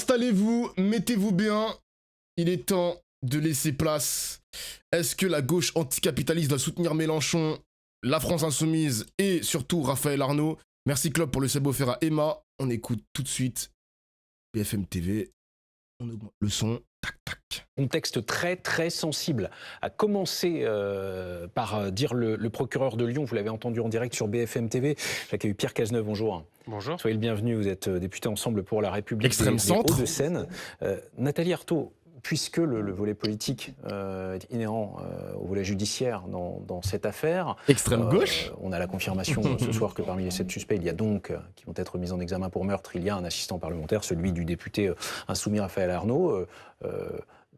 Installez-vous, mettez-vous bien. Il est temps de laisser place. Est-ce que la gauche anticapitaliste doit soutenir Mélenchon, la France Insoumise et surtout Raphaël Arnaud? Merci Club pour le sub offert à Emma. On écoute tout de suite BFM TV. On augmente le son. Tac, tac. Contexte très sensible. A commencé par dire le procureur de Lyon, vous l'avez entendu en direct sur BFM TV. J'accueille Pierre Cazeneuve, bonjour. Bonjour. Soyez le bienvenu, vous êtes député Ensemble pour la République Extrême des centre. Hauts-de-Seine. Nathalie Arthaud, puisque le volet politique est inhérent au volet judiciaire dans cette affaire. Extrême gauche. On a la confirmation ce soir que parmi les 7 suspects, il y a donc, qui vont être mis en examen pour meurtre, il y a un assistant parlementaire, celui du député insoumis Raphaël Arnaud.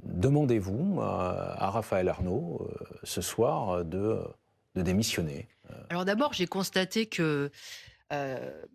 Demandez-vous à Raphaël Arnaud ce soir de démissionner. Alors d'abord, j'ai constaté que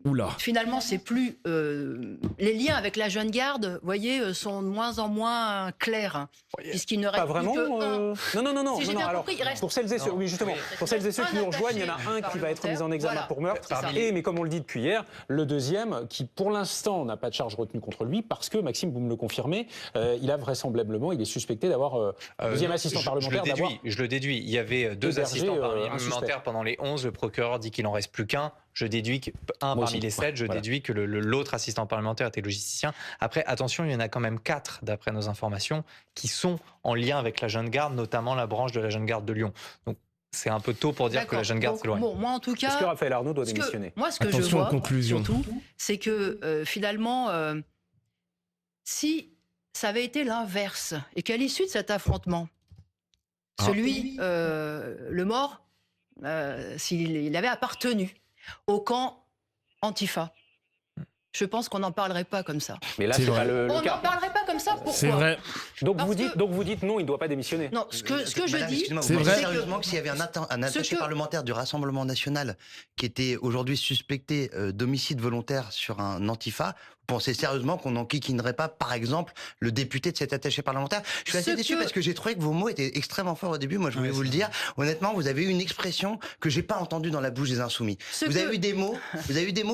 Oula. finalement, c'est plus les liens avec la jeune garde, vous voyez, sont de moins en moins clairs, puisqu'il ne reste Pas vraiment plus que un. Non. Si j'ai bien compris, il reste pour celles et ceux, oui, justement, pour celles et ceux qui nous rejoignent, il y en a un qui va être mis en examen Voilà. pour meurtre. C'est ça. Mais comme on le dit depuis hier, le deuxième, qui pour l'instant n'a pas de charge retenue contre lui, parce que Maxime, vous me le confirmez, il a vraisemblablement, il est suspecté d'avoir deuxième assistant parlementaire. Je le déduis. Il y avait deux assistants parlementaires pendant les 11. Le procureur dit qu'il en reste plus qu'un. Je déduis qu'un parmi les 7, déduis que l'autre assistant parlementaire était logisticien. Après, attention, il y en a quand même 4, d'après nos informations, qui sont en lien avec la jeune garde, notamment la branche de la jeune garde de Lyon. Donc, c'est un peu tôt pour dire que la jeune garde s'éloigne. Bon, moi en tout cas, Est-ce que Raphaël Arnaud doit démissionner? Moi, ce que Attention je vois, aux conclusions. surtout, c'est que finalement, si ça avait été l'inverse, et qu'à l'issue de cet affrontement, celui, le mort, s'il avait appartenu au camp Antifa, je pense qu'on n'en parlerait pas comme ça. Mais là, C'est c'est pas vrai. le On cas. n'en parlerait pas comme ça, pourquoi? C'est vrai. Donc Parce vous dites non, il ne doit pas démissionner. Non, ce que je Madame, dis, excusez-moi, C'est vous vrai. pensez sérieusement que s'il y avait un attaché parlementaire du Rassemblement national qui était aujourd'hui suspecté d'homicide volontaire sur un Antifa, vous pensez sérieusement qu'on n'enquiquinerait pas, par exemple, le député de cet attaché parlementaire? Je suis assez déçu parce que j'ai trouvé que vos mots étaient extrêmement forts au début. Moi, je voulais vous le dire. Honnêtement, vous avez eu une expression que j'ai pas entendue dans la bouche des Insoumis. Vous avez eu des mots,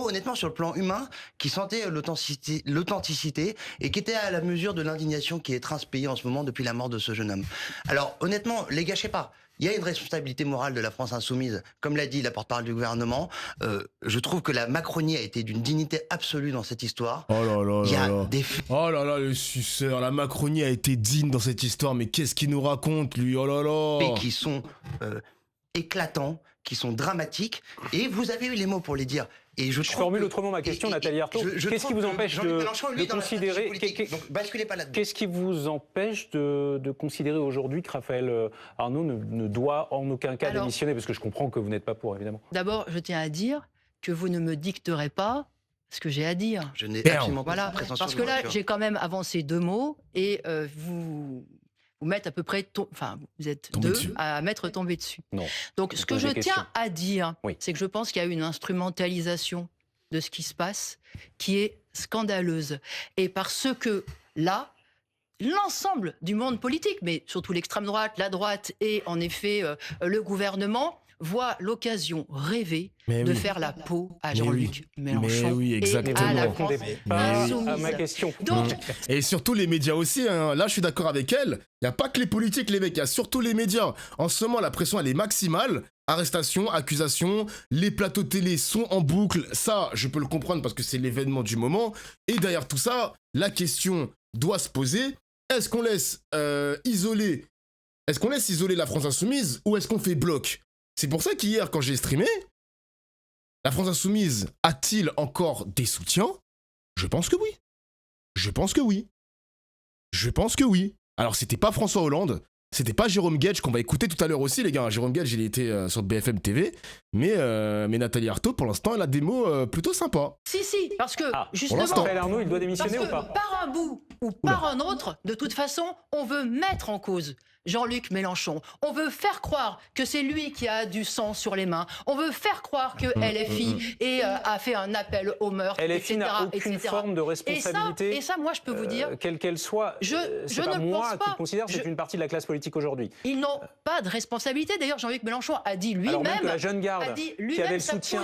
honnêtement, sur le plan humain, qui sentaient l'authenticité et qui étaient à la mesure de l'indignation qui étreint ce pays en ce moment depuis la mort de ce jeune homme. Alors, honnêtement, les gâchez pas. Il y a une responsabilité morale de la France insoumise, comme l'a dit la porte-parole du gouvernement. Je trouve que la Macronie a été d'une dignité absolue dans cette histoire. Oh là là Il y là a là. des Oh là là, le suceur. La Macronie a été digne dans cette histoire. Mais qu'est-ce qu'il nous raconte, lui? Oh là là. faits qui sont éclatants, qui sont dramatiques, et vous avez eu les mots pour les dire. Et je formule autrement ma question, Nathalie Arthaud. Qu'est-ce qui vous empêche de considérer donc basculez pas là-dedans. Qu'est-ce qui vous empêche de considérer aujourd'hui que Raphaël Arnaud ne doit en aucun cas démissionner? Parce que je comprends que vous n'êtes pas pour, évidemment. d'abord, je tiens à dire que vous ne me dicterez pas ce que j'ai à dire. Je n'ai Merde. absolument pas Voilà, cette prétention parce de que là, voiture. j'ai quand même avancé 2 mots et vous mettre à peu près, vous êtes Tombé 2 dessus. à m'être tombé dessus. Non. Donc, ce que pose je des questions. tiens à dire, Oui. c'est que je pense qu'il y a une instrumentalisation de ce qui se passe qui est scandaleuse. Et parce que là, l'ensemble du monde politique, mais surtout l'extrême droite, la droite et en effet le gouvernement, voit l'occasion rêvée Mais de oui. faire la peau à Mais Jean-Luc Mélenchon Mais oui, et exactement. à Vous la ne répondez France pas à insoumise. ma question. Donc, Et surtout les médias aussi, hein. Là je suis d'accord avec elle, il n'y a pas que les politiques les mecs, il y a surtout les médias. En ce moment la pression elle est maximale, arrestation, accusation, les plateaux télé sont en boucle, ça je peux le comprendre parce que c'est l'événement du moment. Et derrière tout ça, la question doit se poser, est-ce qu'on laisse isoler la France Insoumise ou est-ce qu'on fait bloc? C'est pour ça qu'hier quand j'ai streamé, la France Insoumise a-t-il encore des soutiens? Je pense que oui. Je pense que oui. Je pense que oui. Alors, c'était pas François Hollande, c'était pas Jérôme Guedj qu'on va écouter tout à l'heure aussi, les gars. Jérôme Guedj, il était sur BFM TV. Mais Nathalie Arthaud, pour l'instant, elle a des mots plutôt sympas. si, parce que justement, l'instant. Raphaël Arnaud, il doit parce démissionner que ou pas? par un bout ou par un autre, de toute façon, on veut mettre en cause Jean-Luc Mélenchon. On veut faire croire que c'est lui qui a du sang sur les mains. On veut faire croire que LFI a fait un appel au meurtre, LFI n'a aucune forme de responsabilité. Et ça, moi, je peux vous dire... quelle qu'elle soit, je ne pense pas. Qui considère que c'est une partie de la classe politique aujourd'hui. Ils n'ont pas de responsabilité. D'ailleurs, Jean-Luc Mélenchon a dit lui-même... Alors même que la jeune garde qui avait le soutien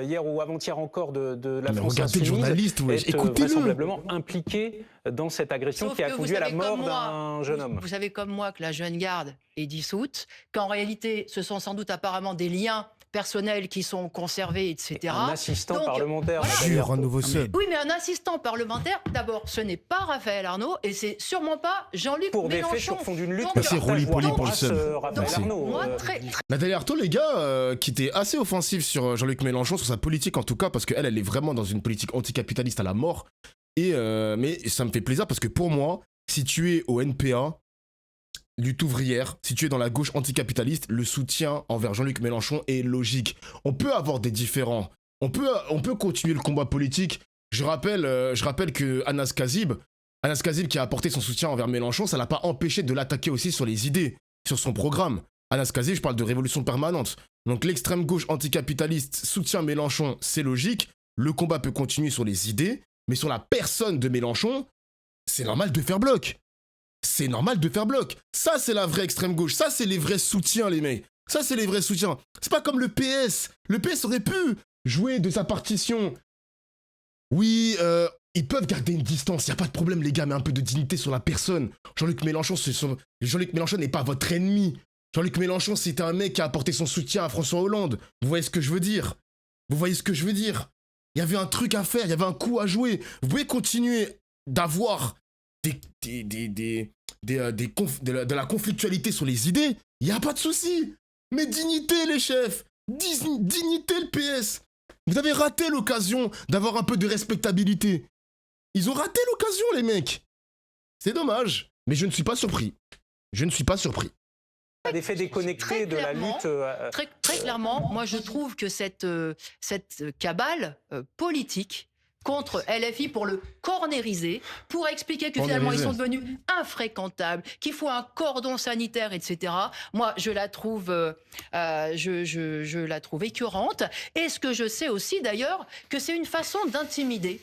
hier ou avant-hier encore de la France Insoumise, journaliste, est vraisemblablement impliqué dans cette agression qui a conduit à la mort d'un jeune homme. Vous savez comme moi que la jeune garde est dissoute, qu'en réalité, ce sont sans doute apparemment des liens personnels qui sont conservés, etc. Un assistant parlementaire. Un nouveau sub. Oui, mais un assistant parlementaire, d'abord, ce n'est pas Raphaël Arnaud et c'est sûrement pas Jean-Luc Mélenchon. Pour des faits sur fond d'une lutte. C'est Rolly Polly pour le sub. Nathalie Arthaud, les gars, qui était assez offensif sur Jean-Luc Mélenchon, sur sa politique en tout cas, parce qu'elle est vraiment dans une politique anticapitaliste à la mort. Mais ça me fait plaisir parce que pour moi, si tu es au NPA, lutte ouvrière, si tu es dans la gauche anticapitaliste, le soutien envers Jean-Luc Mélenchon est logique. On peut avoir des différends, on peut continuer le combat politique. Je rappelle que Anas Kazib qui a apporté son soutien envers Mélenchon, ça l'a pas empêché de l'attaquer aussi sur les idées, sur son programme. Anas Kazib, je parle de révolution permanente. Donc l'extrême gauche anticapitaliste soutient Mélenchon, c'est logique. Le combat peut continuer sur les idées, mais sur la personne de Mélenchon, c'est normal de faire bloc. C'est normal de faire bloc. Ça, c'est la vraie extrême gauche. Ça, c'est les vrais soutiens, les mecs. Ça, c'est les vrais soutiens. C'est pas comme le PS. Le PS aurait pu jouer de sa partition. Oui, ils peuvent garder une distance. Il n'y a pas de problème, les gars, mais un peu de dignité sur la personne. Jean-Luc Mélenchon n'est pas votre ennemi. Jean-Luc Mélenchon, c'est un mec qui a apporté son soutien à François Hollande. Vous voyez ce que je veux dire? Il y avait un truc à faire, il y avait un coup à jouer. Vous pouvez continuer d'avoir de la conflictualité sur les idées, il n'y a pas de souci. Mais dignité, les chefs. Dignité, le PS. Vous avez raté l'occasion d'avoir un peu de respectabilité. Ils ont raté l'occasion, les mecs. C'est dommage, mais je ne suis pas surpris. Des faits déconnectés de la lutte. Très clairement, moi je trouve que cette cabale politique contre LFI pour le cornériser, pour expliquer que finalement ils sont devenus infréquentables, qu'il faut un cordon sanitaire, etc. Moi, je la trouve écœurante. Et ce que je sais aussi d'ailleurs, que c'est une façon d'intimider.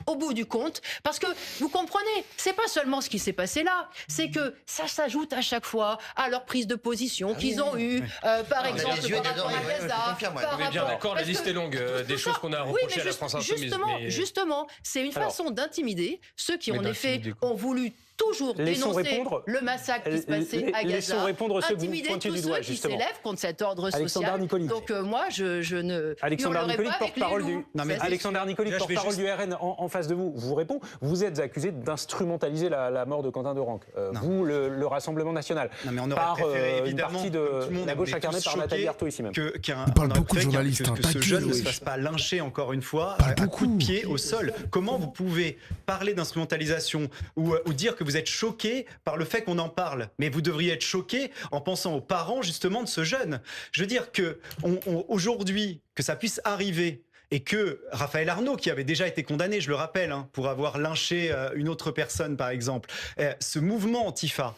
Au bout du compte, parce que vous comprenez, c'est pas seulement ce qui s'est passé là, c'est que ça s'ajoute à chaque fois à leur prise de position qu'ils ont eue, par exemple par rapport à Gaza. On est bien d'accord, la liste est longue des choses qu'on a reprochées à la France Insoumise. Justement, c'est une façon d'intimider ceux qui en effet ont voulu toujours dénoncer le massacre qui se passait à Gaza, intimider tous ceux qui s'élèvent contre cet ordre social. Donc moi, je ne hurlerai pas avec les loups. Alexandre Nicolic, porte-parole du RN, en face de vous, vous répond. Vous êtes accusé d'instrumentaliser la mort de Quentin Dorenc. Vous, le Rassemblement National, par une partie de la gauche incarnée par Nathalie Arthaud ici même. Il parle beaucoup de journalistes. Que ce jeune ne se fasse pas lyncher encore une fois à coups de pied au sol. Comment vous pouvez parler d'instrumentalisation ou dire que vous êtes choqué par le fait qu'on en parle, mais vous devriez être choqué en pensant aux parents justement de ce jeune. Je veux dire que aujourd'hui, que ça puisse arriver et que Raphaël Arnaud, qui avait déjà été condamné, je le rappelle, pour avoir lynché une autre personne par exemple, ce mouvement Antifa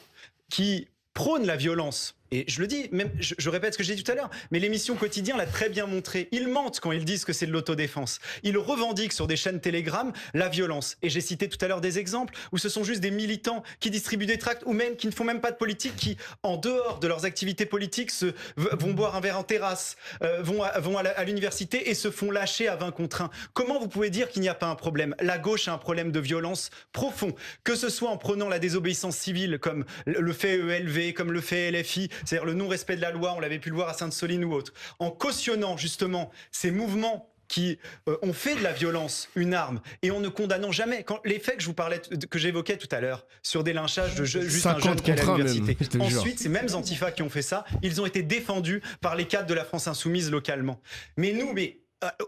qui prône la violence, et je le dis, même, je répète ce que j'ai dit tout à l'heure, mais l'émission Quotidien l'a très bien montré. Ils mentent quand ils disent que c'est de l'autodéfense. Ils revendiquent sur des chaînes Telegram la violence. Et j'ai cité tout à l'heure des exemples où ce sont juste des militants qui distribuent des tracts ou même qui ne font même pas de politique, qui, en dehors de leurs activités politiques, vont boire un verre en terrasse, vont à l'université et se font lâcher à 20 contre 1. Comment vous pouvez dire qu'il n'y a pas un problème? La gauche a un problème de violence profond. Que ce soit en prenant la désobéissance civile, comme le fait ELV, comme le fait LFI, c'est-à-dire le non-respect de la loi, on l'avait pu le voir à Sainte-Soline ou autre, en cautionnant justement ces mouvements qui ont fait de la violence une arme et en ne condamnant jamais. Quand les faits que je vous parlais, que j'évoquais tout à l'heure sur des lynchages de juste un jeune qui est à l'université. Ensuite, ces mêmes Antifa qui ont fait ça, ils ont été défendus par les cadres de la France Insoumise localement. Mais nous,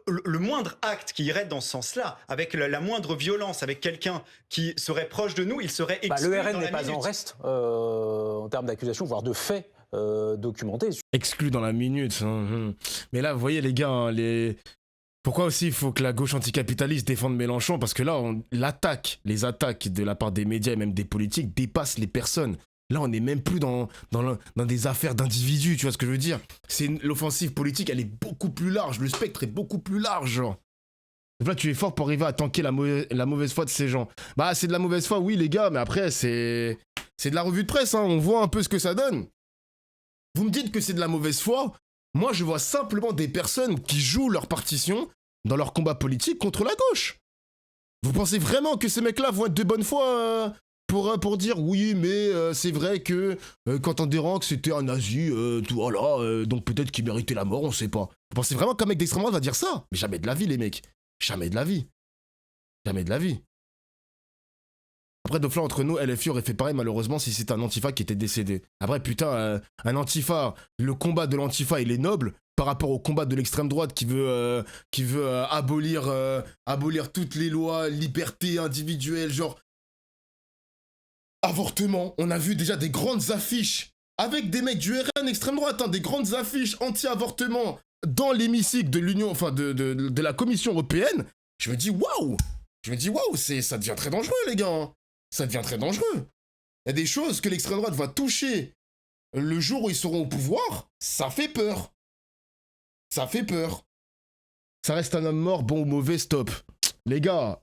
le moindre acte qui irait dans ce sens-là, avec la moindre violence, avec quelqu'un qui serait proche de nous, il serait exclu. Le RN n'est pas en reste en termes d'accusation, voire de faits documentés. Exclu dans la minute. Mais là, vous voyez les gars, pourquoi aussi il faut que la gauche anticapitaliste défende Mélenchon? Parce que là, les attaques de la part des médias et même des politiques dépassent les personnes. Là, on n'est même plus dans des affaires d'individus, tu vois ce que je veux dire? L'offensive politique, elle est beaucoup plus large, le spectre est beaucoup plus large, genre. Donc là, tu es fort pour arriver à tanker la mauvaise foi de ces gens. Bah, c'est de la mauvaise foi, oui, les gars, mais après, c'est de la revue de presse, hein, on voit un peu ce que ça donne. Vous me dites que c'est de la mauvaise foi, moi, je vois simplement des personnes qui jouent leur partition dans leur combat politique contre la gauche. Vous pensez vraiment que ces mecs-là vont être de bonne foi pour dire oui, mais c'est vrai que Quentin Desranques, c'était un nazi, tout, voilà, donc peut-être qu'il méritait la mort, on sait pas. Vous pensez vraiment qu'un mec d'extrême droite va dire ça? Mais jamais de la vie, les mecs. Jamais de la vie. Jamais de la vie. Après, de là, entre nous, LFI aurait fait pareil, malheureusement, si c'était un Antifa qui était décédé. Après, putain, un Antifa, le combat de l'Antifa, il est noble par rapport au combat de l'extrême droite qui veut abolir toutes les lois, liberté individuelle, genre avortement. On a vu déjà des grandes affiches avec des mecs du RN extrême droite, hein, des grandes affiches anti-avortement dans l'hémicycle de l'Union, enfin de la Commission européenne. Je me dis waouh, ça devient très dangereux, les gars. Hein. Ça devient très dangereux. Il y a des choses que l'extrême droite va toucher le jour où ils seront au pouvoir, ça fait peur. Ça fait peur. Ça reste un homme mort, bon ou mauvais, stop. Les gars,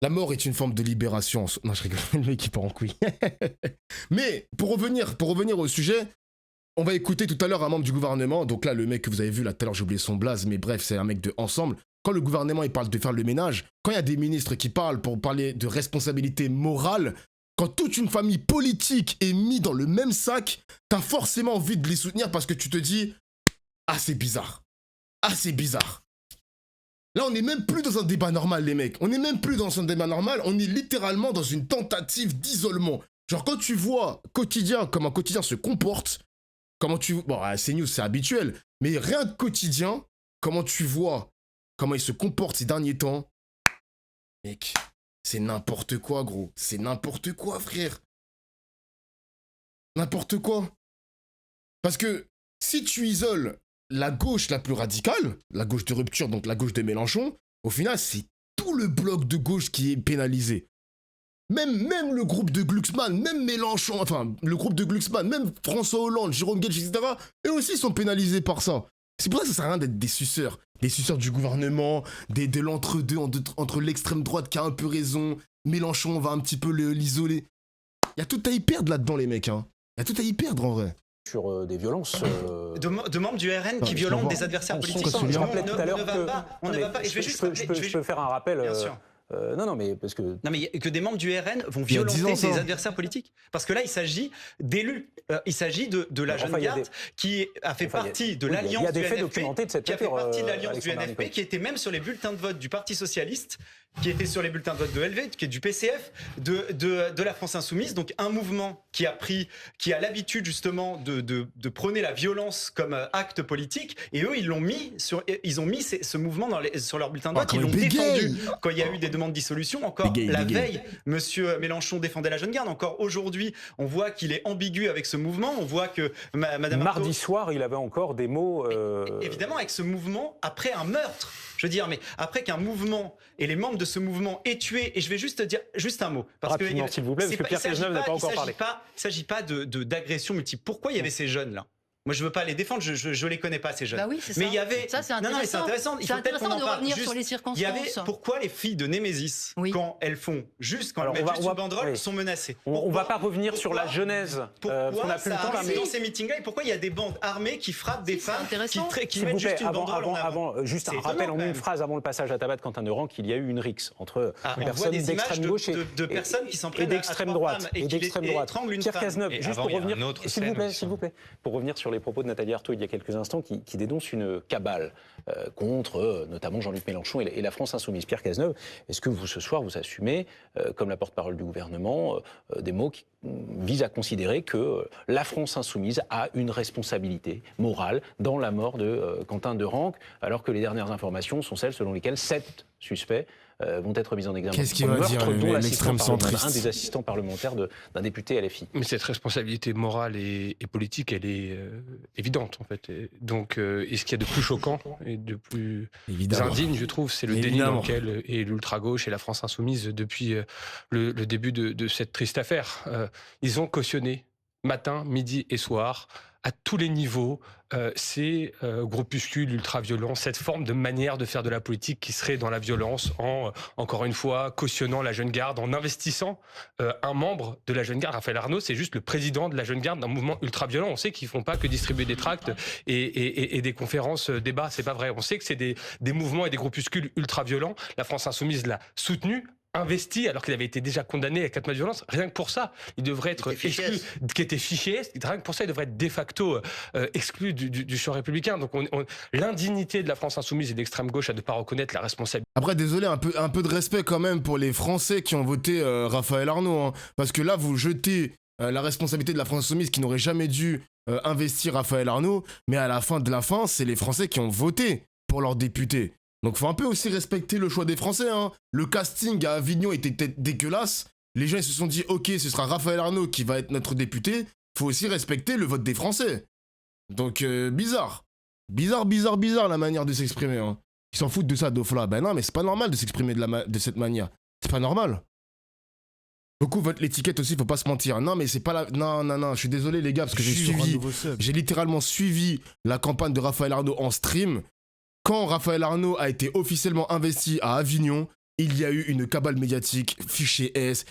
la mort est une forme de libération. Non, je rigole, le mec qui part en couille. Mais, pour revenir au sujet, on va écouter tout à l'heure un membre du gouvernement. Donc là, le mec que vous avez vu, là, tout à l'heure, j'ai oublié son blaze, mais bref, c'est un mec de Ensemble. Quand le gouvernement, il parle de faire le ménage, quand il y a des ministres qui parlent pour parler de responsabilité morale, quand toute une famille politique est mise dans le même sac, t'as forcément envie de les soutenir parce que tu te dis « Ah, c'est bizarre. Ah, c'est bizarre. » Là, on n'est même plus dans un débat normal, les mecs. On n'est même plus dans un débat normal, on est littéralement dans une tentative d'isolement. Genre, quand tu vois comment un quotidien se comporte, comment tu... Bon, CNews, c'est habituel, mais rien que quotidien, comment tu vois comment il se comporte ces derniers temps, mec, c'est n'importe quoi, gros. C'est n'importe quoi, frère. N'importe quoi. Parce que si tu isoles la gauche la plus radicale, la gauche de rupture, donc la gauche de Mélenchon, au final, c'est tout le bloc de gauche qui est pénalisé. Même le groupe de Glucksmann, même Mélenchon, enfin, le groupe de Glucksmann, même François Hollande, Jérôme Guedj, etc., eux aussi sont pénalisés par ça. C'est pour ça que ça sert à rien d'être des suceurs du gouvernement, de l'entre-deux, entre l'extrême droite qui a un peu raison, Mélenchon, on va un petit peu l'isoler. Il y a tout à y perdre là-dedans, les mecs, hein. Il y a tout à y perdre, en vrai. Sur des violences... De membres du RN qui violentent des adversaires politiques. Je rappelais tout à l'heure que... Je peux faire un rappel... Bien sûr. Non, mais parce que... Non, mais que des membres du RN vont violenter des adversaires politiques. Parce que là, il s'agit d'élus. Il s'agit de la jeune garde qui a fait partie de l'alliance du NFP, qui a fait partie de l'alliance du NFP, qui était même sur les bulletins de vote du Parti Socialiste, qui était sur les bulletins de vote de LV, qui est du PCF, de la France Insoumise. Donc un mouvement qui a l'habitude justement de prôner la violence comme acte politique. Et eux, ils ont mis ce mouvement sur leur bulletin de vote. Ils l'ont défendu quand il y a eu des demandes de dissolution. Encore la veille, monsieur Mélenchon défendait la jeune garde. Encore aujourd'hui, on voit qu'il est ambigu avec ce mouvement. On voit que madame Mardi soir, il avait encore des mots... Évidemment, avec ce mouvement, après un meurtre. Je veux dire, mais après qu'un mouvement et les membres de ce mouvement aient tué, et je vais juste dire un mot. Rapidement, s'il vous plaît, parce que Pierre Cazeneuve n'a pas encore parlé. Il ne s'agit pas d'agression multiple. Pourquoi il y avait ces jeunes-là ? Moi, je veux pas les défendre, je les connais pas, ces jeunes. Bah oui, c'est ça. Mais il y avait... Ça, c'est intéressant. Non, mais c'est intéressant. Il faut peut-être qu'on en parle. Revenir sur les circonstances. Il y avait pourquoi les filles de Némésis, quand elles font juste, quand elles mettent juste une banderole, sont menacées. On va pas revenir sur la genèse. Pourquoi ça arrive dans ces meetings-là et pourquoi il y a des bandes armées qui frappent des femmes, qui mettent juste une banderole en avant. Juste un rappel en une phrase avant le passage à tabac de Quentin Desranques qu'il y a eu une rixe entre personnes d'extrême gauche de personnes qui s'en prennent et d'extrême droite. Pierre Cazeneuve, juste pour revenir, s'il vous plaît, pour revenir sur les propos de Nathalie Arthaud il y a quelques instants, qui dénonce une cabale contre notamment Jean-Luc Mélenchon et la France Insoumise. Pierre Cazeneuve, est-ce que vous, ce soir, vous assumez, comme la porte-parole du gouvernement, des mots qui visent à considérer que la France Insoumise a une responsabilité morale dans la mort de Quentin Desranques, alors que les dernières informations sont celles selon lesquelles 7 suspects vont être mises en examen. Qu'est-ce qu'il va dire l'extrême centriste? Un des assistants parlementaires d'un député LFI. Mais cette responsabilité morale et politique, elle est évidente en fait. Donc, et ce qu'il y a de plus choquant et de plus indigne, je trouve, c'est le déni dans lequel est l'ultra-gauche et la France insoumise depuis le début de cette triste affaire. Ils ont cautionné matin, midi et soir, à tous les niveaux, ces groupuscules ultra-violents, cette forme de manière de faire de la politique qui serait dans la violence, en, encore une fois, cautionnant la Jeune Garde, en investissant un membre de la Jeune Garde. Raphaël Arnaud, c'est juste le président de la Jeune Garde d'un mouvement ultra-violent. On sait qu'ils ne font pas que distribuer des tracts et des conférences débats, c'est pas vrai. On sait que c'est des mouvements et des groupuscules ultra-violents. La France Insoumise l'a soutenu, investi, alors qu'il avait été déjà condamné à 4 mois de violence. Rien que pour ça, il devrait être exclu, qui était fiché. Rien que pour ça, il devrait être de facto exclu du champ républicain. Donc l'indignité de la France insoumise et de l'extrême gauche à ne pas reconnaître la responsabilité. Après, désolé, un peu de respect quand même pour les Français qui ont voté Raphaël Arnaud, hein, parce que là, vous jetez la responsabilité de la France insoumise qui n'aurait jamais dû investir Raphaël Arnaud, mais à la fin de la fin, c'est les Français qui ont voté pour leurs députés. Donc faut un peu aussi respecter le choix des Français, hein. Le casting à Avignon était peut-être dégueulasse. Les gens ils se sont dit ok, ce sera Raphaël Arnaud qui va être notre député. Faut aussi respecter le vote des Français. Donc bizarre la manière de s'exprimer, hein. Ils s'en foutent de ça, Dofla. Ben non, mais c'est pas normal de s'exprimer de cette manière. C'est pas normal. Beaucoup votent l'étiquette aussi, faut pas se mentir. Non, mais c'est pas la... Non, je suis désolé les gars, parce que j'ai littéralement suivi la campagne de Raphaël Arnaud en stream. Quand Raphaël Arnaud a été officiellement investi à Avignon, il y a eu une cabale médiatique, fichier S.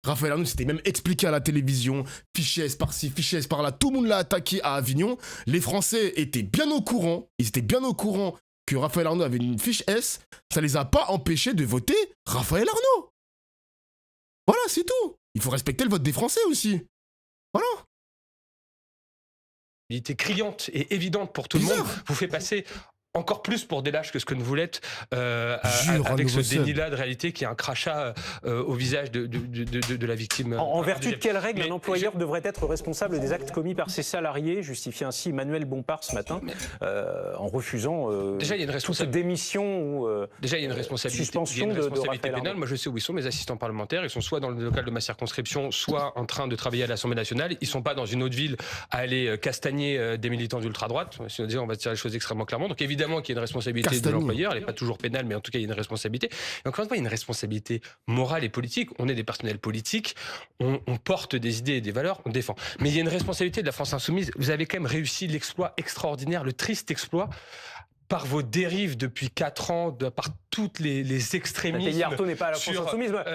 Raphaël Arnaud s'était même expliqué à la télévision, fichier S par-ci, fichier S par-là. Tout le monde l'a attaqué à Avignon. Les Français étaient bien au courant. Ils étaient bien au courant que Raphaël Arnaud avait une fiche S. Ça les a pas empêchés de voter Raphaël Arnaud. Voilà, c'est tout. Il faut respecter le vote des Français aussi. Voilà. Criante et évidente pour tout le monde vous fait passer encore plus pour des lâches que ce que vous l'êtes, avec ce déni-là de réalité qui est un crachat au visage de la victime. En vertu de quelle règle un employeur devrait être responsable des actes commis par ses salariés, justifie ainsi Emmanuel Bompard ce matin, en refusant déjà, il y a une responsabilité. Démission ou déjà, il y a une responsabilité, suspension de responsabilité pénale. Moi, je sais où ils sont, mes assistants parlementaires. Ils sont soit dans le local de ma circonscription, soit en train de travailler à l'Assemblée nationale. Ils ne sont pas dans une autre ville à aller castagner des militants d'ultra-droite. Sinon, on va dire les choses extrêmement clairement. Donc, évidemment, qu'il y a une responsabilité de l'employeur, elle n'est pas toujours pénale, mais en tout cas il y a une responsabilité. Et encore une fois, il y a une responsabilité morale et politique. On est des personnels politiques, on porte des idées et des valeurs, on défend. Mais il y a une responsabilité de la France insoumise. Vous avez quand même réussi l'exploit extraordinaire, le triste exploit, par vos dérives depuis 4 ans, par toutes les extrémismes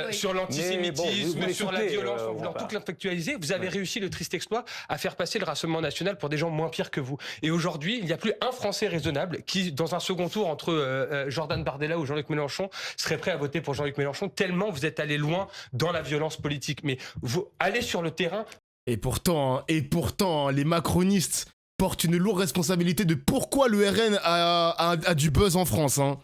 sur l'antisémitisme, sur la violence, en voulant tout l'intellectualiser, vous avez réussi le triste exploit à faire passer le Rassemblement national pour des gens moins pires que vous. Et aujourd'hui, il n'y a plus un Français raisonnable qui, dans un second tour entre Jordan Bardella ou Jean-Luc Mélenchon, serait prêt à voter pour Jean-Luc Mélenchon, tellement vous êtes allé loin dans la violence politique. Mais vous allez sur le terrain. Et pourtant, les macronistes porte une lourde responsabilité de pourquoi le RN a du buzz en France. Hein.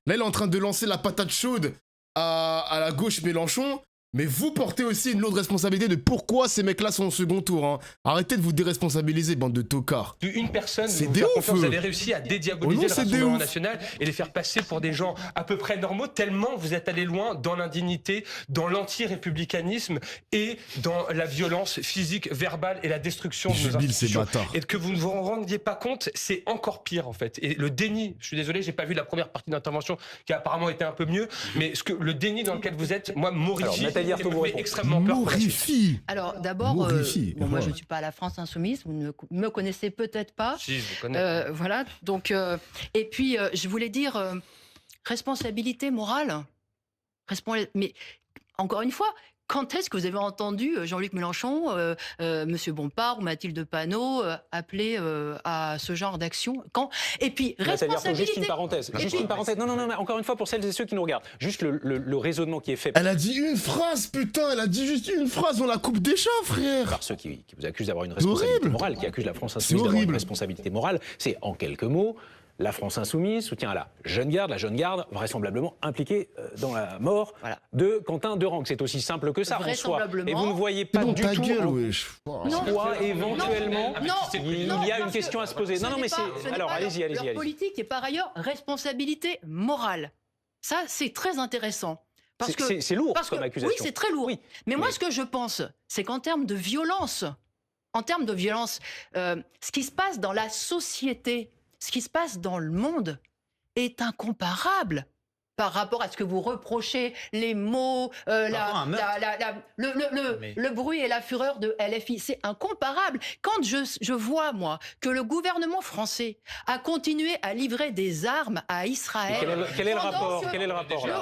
Là, il est en train de lancer la patate chaude à la gauche Mélenchon, mais vous portez aussi une lourde responsabilité de pourquoi ces mecs-là sont au second tour. Hein. Arrêtez de vous déresponsabiliser, bande de tocards. Une personne, vous avez réussi à dédiaboliser le Rassemblement national et les faire passer pour des gens à peu près normaux, tellement vous êtes allé loin dans l'indignité, dans l'anti-républicanisme et dans la violence physique, verbale et la destruction de nos institutions. Et que vous ne vous rendiez pas compte, c'est encore pire en fait. Et le déni, je suis désolé, j'ai pas vu la première partie d'intervention qui a apparemment été un peu mieux, mais le déni dans lequel vous êtes, moi, m'horrifie. Extrêmement peur. Alors d'abord, moi je ne suis pas à la France insoumise, vous ne me connaissez peut-être pas. Si, je vous connais. Voilà, donc et puis je voulais dire responsabilité morale. Mais encore une fois, quand est-ce que vous avez entendu Jean-Luc Mélenchon, Monsieur Bompard ou Mathilde Panot appeler à ce genre d'action? Quand? Et puis, responsabilité... Juste une parenthèse. Non, mais encore une fois, pour celles et ceux qui nous regardent, juste le raisonnement qui est fait... Elle a dit une phrase, putain, elle a dit juste une phrase, on la coupe des chats, frère. Par ceux qui vous accusent d'avoir une responsabilité morale, qui accusent la France insoumise d'avoir une responsabilité morale, c'est en quelques mots... La France insoumise soutient la Jeune Garde vraisemblablement impliquée dans la mort de Quentin Derengue. C'est aussi simple que ça en soi. Et vous ne voyez pas du tout pourquoi éventuellement il y a une question à se poser. Non, mais c'est... Alors, allez-y. Leur politique est par ailleurs responsabilité morale. Ça, c'est très intéressant. C'est lourd comme accusation. Oui, c'est très lourd. Oui, mais moi, ce que je pense, c'est qu'en termes de violence, ce qui se passe dans la société, ce qui se passe dans le monde est incomparable par rapport à ce que vous reprochez, les mots, le bruit et la fureur de LFI. C'est incomparable. Quand je vois, moi, que le gouvernement français a continué à livrer des armes à Israël... Quel est le rapport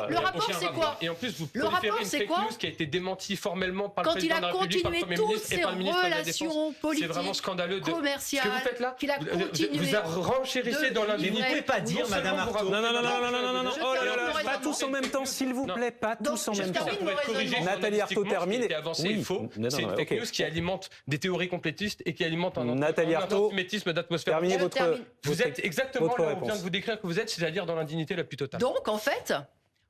Le rapport, c'est quoi? Et en plus, vous préférez une fake news qui a été démentie formellement par le président de la République, par le Premier ministre et par le ministre de la Défense. C'est vraiment scandaleux. Ce que vous faites là, vous renchérissez dans l'indignité. Vous ne pouvez pas dire, Madame Arthaud... Non, pas tous en même temps, s'il vous plaît, pas tous en même temps. Nathalie Arthaud termine. C'est une fake news qui alimente des théories complétistes et qui alimente un antisémitisme d'atmosphère. Vous êtes exactement là où on vient de vous décrire que vous êtes, c'est-à-dire dans l'indignité la plus totale. Donc, en fait,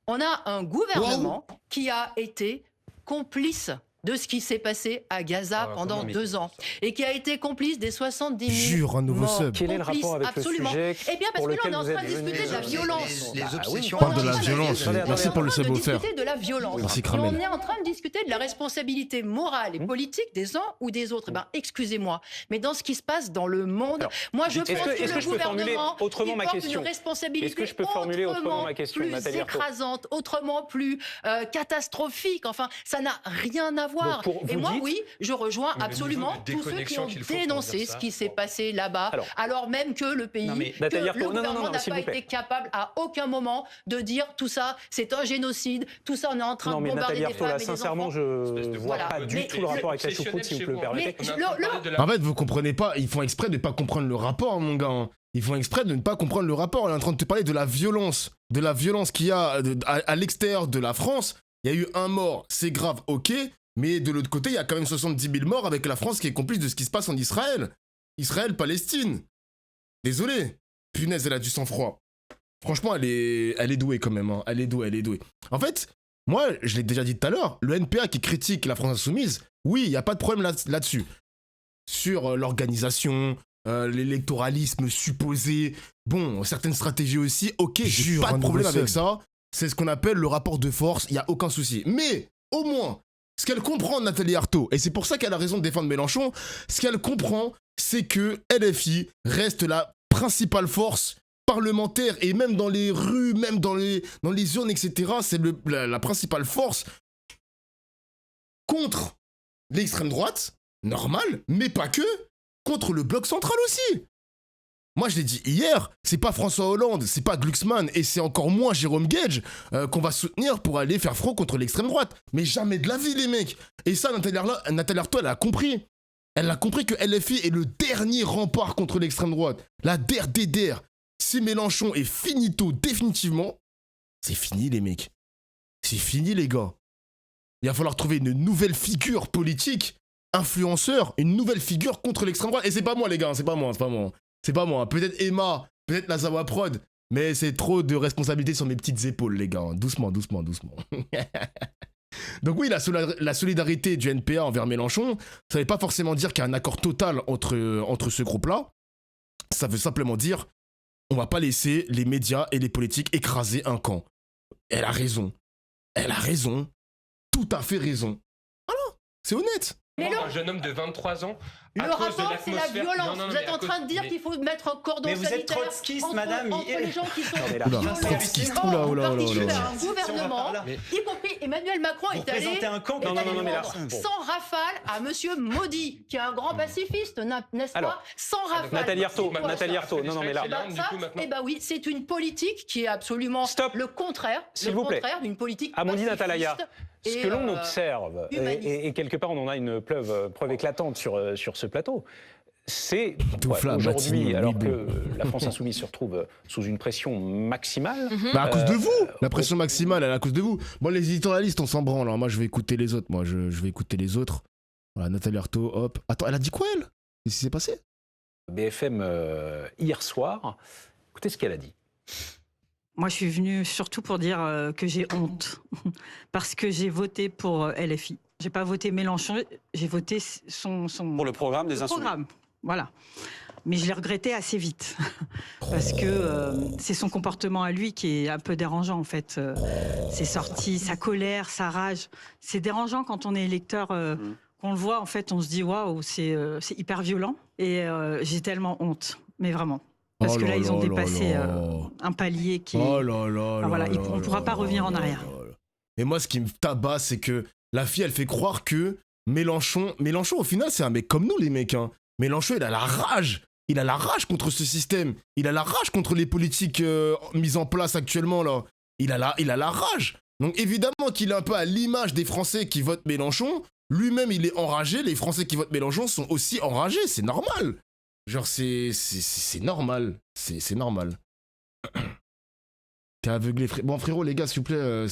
on a un gouvernement qui a été complice de ce qui s'est passé à Gaza pendant 2 ans et qui a été complice des 70 000 Jure, un nouveau morts. sub. Quel est le rapport avec absolument. le sujet? Eh bien, parce que là, on est en train de discuter de la violence. Les obsessions. Parle de la violence. Merci pour le sub offert. De la violence. Merci, Et Kramel. on est en train de discuter de la responsabilité morale et politique des uns ou des autres. Eh ben, excusez-moi, mais dans ce qui se passe dans le monde, alors, moi, je pense que le gouvernement autrement ma porte question. une responsabilité Est-ce que je peux formuler autrement ma question, plus Nathalie Arthaud? écrasante, autrement plus catastrophique. Enfin, ça n'a rien à voir. Et moi, oui, je rejoins absolument tous ceux qui ont dénoncé ce qui s'est passé là-bas, alors même que le pays, le gouvernement n'a pas été capable à aucun moment de dire tout ça, c'est un génocide, tout ça, on est en train de bombarder des femmes et des sincèrement, enfants. je ne vois pas du tout le rapport avec la choucroute, si vous le permettez. En fait, vous comprenez pas, ils font exprès de ne pas comprendre le rapport, mon gars. Ils font exprès de ne pas comprendre le rapport. On est en train de te parler de la violence qu'il y a à l'extérieur de la France. Il y a eu un mort, c'est grave, ok. Mais de l'autre côté, il y a quand même 70 000 morts avec la France qui est complice de ce qui se passe en Israël. Israël-Palestine. Désolé. Punaise, elle a du sang-froid. Franchement, elle est douée quand même. Hein. Elle est douée. En fait, moi, je l'ai déjà dit tout à l'heure, le NPA qui critique la France Insoumise, oui, il n'y a pas de problème là-dessus. Sur l'organisation, l'électoralisme supposé, bon, certaines stratégies aussi, ok, j'ai pas de problème avec ça. C'est ce qu'on appelle le rapport de force, il n'y a aucun souci. Mais, au moins, ce qu'elle comprend, Nathalie Arthaud, et c'est pour ça qu'elle a raison de défendre Mélenchon, ce qu'elle comprend, c'est que LFI reste la principale force parlementaire, et même dans les rues, même dans les urnes, etc., c'est la principale force contre l'extrême droite, normal, mais pas que, contre le bloc central aussi. Moi, je l'ai dit hier, c'est pas François Hollande, c'est pas Glucksmann, et c'est encore moins Jérôme Gage qu'on va soutenir pour aller faire front contre l'extrême droite. Mais jamais de la vie, les mecs. Et ça, Nathalie Arthaud, elle a compris. Elle a compris que LFI est le dernier rempart contre l'extrême droite. La der des der. Si Mélenchon est finito définitivement, c'est fini, les mecs. C'est fini, les gars. Il va falloir trouver une nouvelle figure politique, influenceur, une nouvelle figure contre l'extrême droite. Et c'est pas moi, les gars, c'est pas moi. Peut-être Emma, peut-être Nazawa Prod, mais c'est trop de responsabilité sur mes petites épaules, les gars. Doucement. Donc oui, la solidarité du NPA envers Mélenchon, ça ne veut pas forcément dire qu'il y a un accord total entre ce groupe-là. Ça veut simplement dire on va pas laisser les médias et les politiques écraser un camp. Elle a raison. Tout à fait raison. Voilà, c'est honnête. Un jeune homme de 23 ans. Le rapport, c'est la violence. Vous êtes en train de dire qu'il faut mettre un cordon sanitaire. Mais vous êtes trotskiste, madame. Entre les gens qui sont trotskiste. Or, un gouvernement, y compris Emmanuel Macron, est allé sans rafale à monsieur Modi, qui est un grand pacifiste, n'est-ce pas? Sans rafale. Nathalie Arthaud, non, mais là. Eh ben oui, c'est une politique qui est absolument le contraire d'une politique Amandine pacifiste. Atalaya. Ce que l'on observe, et quelque part on en a une preuve éclatante sur ce plateau, c'est aujourd'hui, alors que la France Insoumise se retrouve sous une pression maximale. À cause de vous. La pression maximale, elle est à cause de vous. Bon, les éditorialistes, on s'en branle. Alors moi, je vais écouter les autres. Voilà, Nathalie Arthaud, hop. Attends, elle a dit quoi, elle? Qu'est-ce qui s'est passé? BFM hier soir, écoutez ce qu'elle a dit. Moi, je suis venue surtout pour dire que j'ai honte. Parce que j'ai voté pour LFI. J'ai pas voté Mélenchon, j'ai voté son... Pour le programme des Insoumis. Voilà. Mais je l'ai regretté assez vite. Parce que c'est son comportement à lui qui est un peu dérangeant, en fait. Ses sorties, sa colère, sa rage. C'est dérangeant quand on est électeur. Qu'on le voit, en fait, on se dit, waouh, c'est hyper violent. Et j'ai tellement honte. Mais vraiment. Parce que là, ils ont dépassé un palier qui... on ne pourra pas revenir en arrière. Et moi, ce qui me tabasse, c'est que la fille, elle fait croire que Mélenchon, au final, c'est un mec comme nous, les mecs. Hein. Mélenchon, il a la rage. Il a la rage contre ce système. Il a la rage contre les politiques mises en place actuellement, là. Il a la rage. Donc, évidemment qu'il est un peu à l'image des Français qui votent Mélenchon. Lui-même, il est enragé. Les Français qui votent Mélenchon sont aussi enragés. C'est normal. Genre, c'est normal. C'est normal. T'es aveuglé, frérot. Bon, frérot, les gars, s'il vous plaît,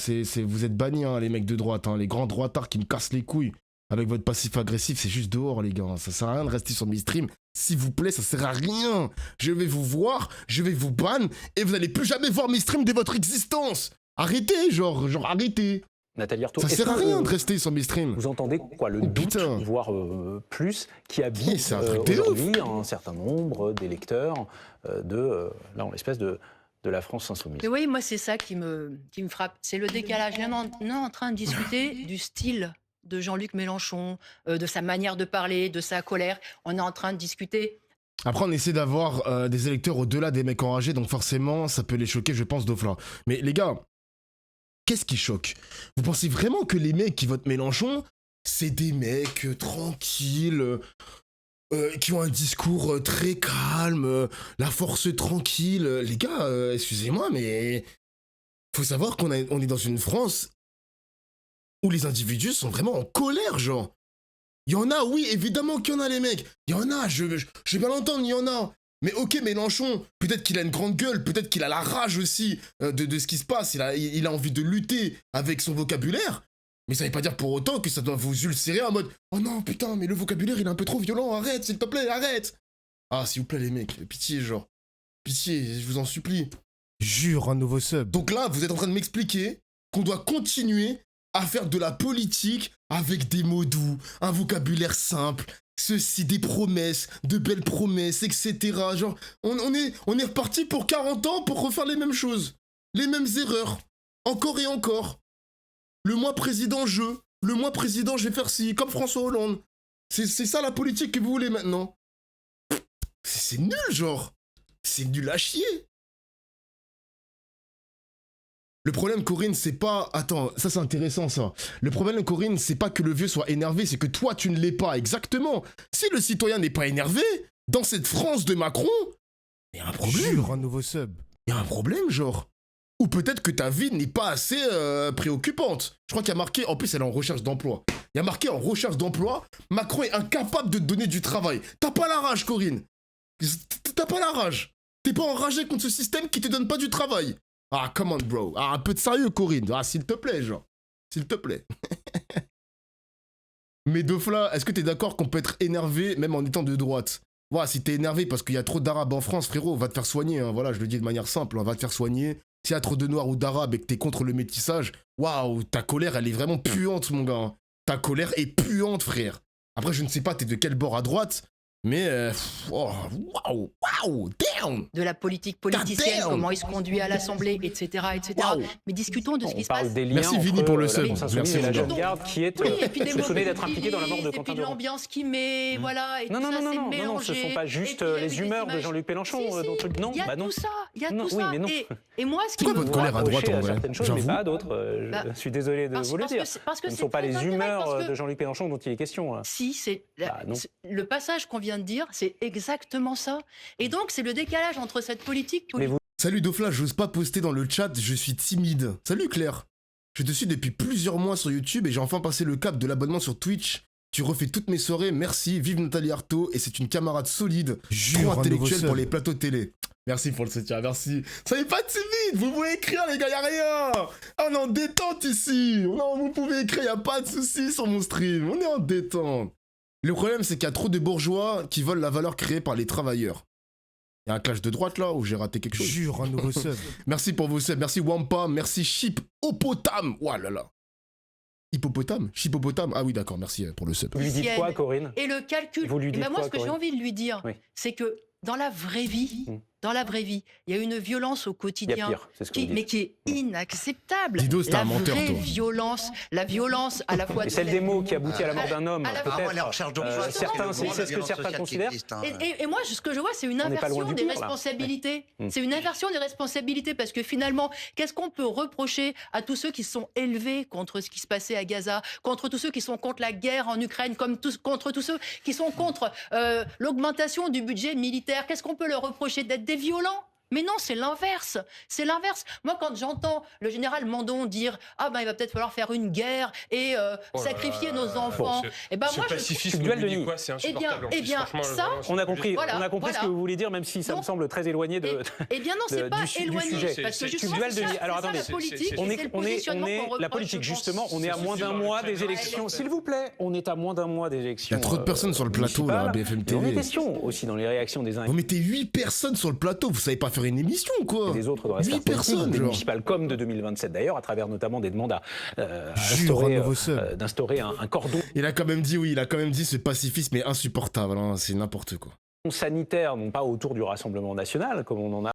vous êtes bannis, hein, les mecs de droite. Hein, les grands droitards qui me cassent les couilles avec votre passif agressif, c'est juste dehors, les gars. Ça sert à rien de rester sur mes streams. S'il vous plaît, ça sert à rien. Je vais vous voir, je vais vous ban, et vous allez plus jamais voir mes streams de votre existence. Arrêtez, genre arrêtez. Nathalie Arthaud, ça sert à rien de rester sur mes streams. Vous entendez quoi, le doute, voire plus, qui habite aujourd'hui un certain nombre d'électeurs là, en l'espèce de la France insoumise. Mais oui, moi, c'est ça qui me frappe. C'est le décalage. On est en train de discuter du style de Jean-Luc Mélenchon, de sa manière de parler, de sa colère. On est en train de discuter... Après, on essaie d'avoir des électeurs au-delà des mecs enragés, donc forcément, ça peut les choquer, je pense, Dofla. Mais les gars... Qu'est-ce qui choque? Vous pensez vraiment que les mecs qui votent Mélenchon, c'est des mecs tranquilles, qui ont un discours très calme, la force tranquille? Les gars, excusez-moi, mais faut savoir qu'on est dans une France où les individus sont vraiment en colère, genre. Il y en a, oui, évidemment qu'il y en a, les mecs. Il y en a, je vais pas l'entendre, il y en a. Mais ok, Mélenchon, peut-être qu'il a une grande gueule, peut-être qu'il a la rage aussi de ce qui se passe, il a envie de lutter avec son vocabulaire, mais ça veut pas dire pour autant que ça doit vous ulcérer en mode « Oh non, putain, mais le vocabulaire, il est un peu trop violent, arrête, s'il te plaît, arrête !» Ah, s'il vous plaît, les mecs, pitié, genre. Pitié, je vous en supplie. Jure, un nouveau sub. Donc là, vous êtes en train de m'expliquer qu'on doit continuer à faire de la politique avec des mots doux, un vocabulaire simple, ceci, des promesses, de belles promesses, etc. Genre, on est reparti pour 40 ans pour refaire les mêmes choses. Les mêmes erreurs. Encore et encore. Le mois président, je vais faire ci, comme François Hollande. C'est ça la politique que vous voulez maintenant. C'est nul, genre. C'est nul à chier. Le problème, Corinne, c'est pas... Attends, ça c'est intéressant, ça. Le problème, Corinne, c'est pas que le vieux soit énervé, c'est que toi, tu ne l'es pas, exactement. Si le citoyen n'est pas énervé, dans cette France de Macron, il y a un problème. Jure, un nouveau sub. Il y a un problème, genre. Ou peut-être que ta vie n'est pas assez préoccupante. Je crois qu'il y a marqué... En plus, elle est en recherche d'emploi. Il y a marqué en recherche d'emploi, Macron est incapable de te donner du travail. T'as pas la rage, Corinne. T'as pas la rage. T'es pas enragé contre ce système qui te donne pas du travail. Ah, come on, bro. Ah, un peu de sérieux, Corinne. Ah, s'il te plaît, genre. S'il te plaît. Mais Dofla, est-ce que t'es d'accord qu'on peut être énervé même en étant de droite? Voilà, si t'es énervé parce qu'il y a trop d'arabes en France, frérot, va te faire soigner. Hein. Voilà, je le dis de manière simple, hein, va te faire soigner. S'il y a trop de noirs ou d'arabes et que t'es contre le métissage, waouh, ta colère, elle est vraiment puante, mon gars. Hein. Ta colère est puante, frère. Après, je ne sais pas, t'es de quel bord à droite? Mais, waouh, damn! De la politique politicienne, comment il se conduit à l'Assemblée, etc., etc. Wow. Mais discutons de ce qui se passe. Merci Vinny pour le sub. Merci la jeune garde qui est soupçonnée d'être impliquée dans la mort de Quentin Durand. Et puis l'ambiance qui met, voilà, et tout ça, c'est mélangé. Non, ce ne sont pas juste les humeurs de Jean-Luc Mélenchon. Non, il y a tout ça, il y a tout ça. Et moi, ce qui me... Pourquoi votre colère à droite, en vrai? Certaines choses, mais pas d'autres. Je suis désolé de vous le dire. Ce ne sont pas les humeurs de Jean-Luc Mélenchon dont il est question. Si, c'est le passage qu'on vient de dire, c'est exactement ça. Et donc, c'est le décalage entre cette politique... Salut Dofla, j'ose pas poster dans le chat, je suis timide. Salut Claire. Je te suis depuis plusieurs mois sur YouTube et j'ai enfin passé le cap de l'abonnement sur Twitch. Tu refais toutes mes soirées, merci, vive Nathalie Arthaud, et c'est une camarade solide, trop intellectuelle pour les plateaux télé. Merci pour le soutien, merci. Soyez pas timide, vous pouvez écrire les gars, y'a rien. On est en détente ici. Non, vous pouvez écrire, y'a pas de soucis sur mon stream, on est en détente. Le problème, c'est qu'il y a trop de bourgeois qui volent la valeur créée par les travailleurs. Il y a un clash de droite là où j'ai raté quelque chose. Jure, un nouveau sub. Merci pour vos subs, merci Wampa, merci Chipopotam. Oh là là. Hippopotame? Chipopotam? Ah oui, d'accord, merci pour le sub. Vous lui dites quoi, Corinne? Et le calcul. Vous lui dites moi, ce que j'ai envie de lui dire, c'est que dans la vraie vie, il y a une violence au quotidien, il y a pire, c'est ce que vous dites. mais qui est inacceptable. Dido, c'est un menteur, vraie toi. la violence à la fois. Et celle des mots qui aboutit à la mort d'un homme, Elle est en recherche d'emploi. c'est ce que certains considèrent. Et moi, ce que je vois, c'est une inversion des responsabilités. C'est une inversion des responsabilités parce que finalement, qu'est-ce qu'on peut reprocher à tous ceux qui sont élevés contre ce qui se passait à Gaza, contre tous ceux qui sont contre la guerre en Ukraine, contre tous ceux qui sont contre l'augmentation du budget militaire? Qu'est-ce qu'on peut leur reprocher? D'être des violents? Mais non, c'est l'inverse. C'est l'inverse. Moi, quand j'entends le général Mandon dire « Ah ben, il va peut-être falloir faire une guerre et sacrifier nos enfants », et ben moi, pacifisme, c'est insupportable. Eh bien, ça, on a compris ce que vous voulez dire, même si ça me semble très éloigné de. Eh bien non, c'est pas éloigné, parce que justement, alors attendez, la politique, justement, on est à moins d'un mois des élections. S'il vous plaît, on est à moins d'un mois des élections. Il y a trop de personnes sur le plateau, là, BFM TV. Il y a des questions aussi dans les réactions des uns. Vous mettez 8 personnes sur le plateau, vous savez pas faire une émission, quoi. Et les autres doivent rester 8 personnes, des genre. municipales comme de 2027 d'ailleurs, à travers notamment des demandes d'instaurer un cordon. Il a quand même dit ce pacifisme est insupportable, hein, c'est n'importe quoi. Sanitaire, non pas autour du Rassemblement national, comme on en a